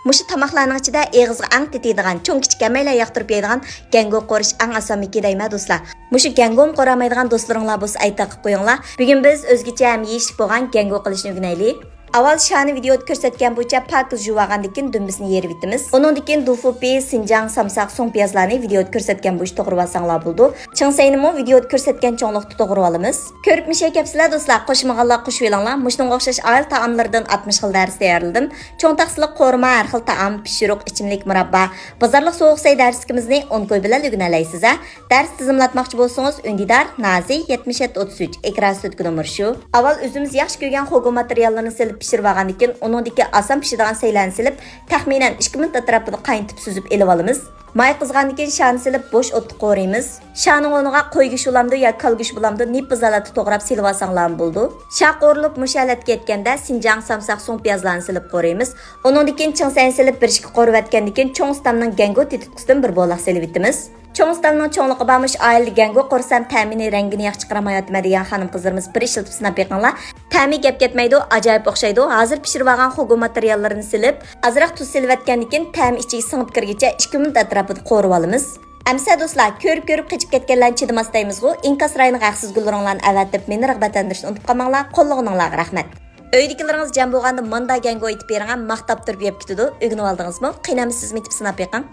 Muşu tamoqlarning ichida eg'izga ang tetadigan, cho'ng kichik hammalar yoqtirib yeydigan gango qo'rish ang osonmiki deyman do'stlar. Muşu gangom qo'ramaydigan do'stlaringlar bo'lsa ayta qilib qo'yinglar. Bugun biz o'zgacha ham yeyishlik bo'lgan gango qilishni o'rganaylik. Avval shani videoda ko'rsatgan bo'yicha pakiz yuvagandan keyin dumbisini yerib bitamiz. Undan keyin dufupi, sinjang, samsaq, so'ng piyozlarni videoda ko'rsatgan bo'yicha to'g'rib olsanglar bo'ldi. Chingsayni videoda ko'rsatgan cho'nglikda to'g'rib olamiz. Ko'rib mishaykapsizlar do'stlar, qo'shmaganlar qo'shib olinglar. Mushunga o'xshash oil taomlardan 60 xil dars tayyorladim. Cho'ng taqsiliq qo'rma, har xil taom, pishiriq, ichimlik, murabba, bozorlik sovuq say darskimizni 10 qo'y bilan o'rganalaysiz. Dars tizimlatmoqchi bo'lsangiz, Undidar Nazi 7733 ekran sutki nomeri shu. Avval o'zimiz yaxshi ko'rgan xo'go materiallarni silib pishirib olgandan keyin uningdagi oson pishadigan saylarni silib, taxminan 2 minut atrofida qaynatib suzib elib olamiz. May qizgandan keyin shani silib bo'sh o'tda qo'raymiz. Shaning o'rniga qo'ygish bo'lamdi yoki kalgish bo'lamdi, nip-bizalati to'g'rab silib olsanglar bo'ldi. Sha qo'rilib mushalatga yetganda sinjang, samsaq, so'ng piyozlarni silib qo'raymiz. Uningdan keyin chingsayni silib bir ishga qo'rib atgandan keyin cho'ng ustamning gango tetitqusidan bir bo'loq silib bitamiz. Cho'ng ustamning cho'ngliqi bormish oilli gango qo'rsam ta'mini rangini yaxshi chiqaramayotma degan xonim qizlarimiz bir ishlatib sinab yiqinglar. Ta'mi gap ketmaydi, ajoyib o'xshaydi. Hozir pishirib olgan xo'go materiallarini silib, azroq tuz silib atgandan keyin ta'mi ichiga singib kirguncha 2 minut atrofida qo'rib olamiz. Amsa do'stlar, ko'rib qichib ketganlarni chidamas deymiz-ku. Inkas rayini g'aqsiz gullaringlarni avatib, meni rag'batlantirishni unutib qolmanglar. Qo'llag'inglarga rahmat. Uydagilaringiz jam bo'lganda manda gango aytib bering, maqtab turib yeb ketadi. O'rganib oldingizmi? Qiynamsizmi deb sinab yiqing.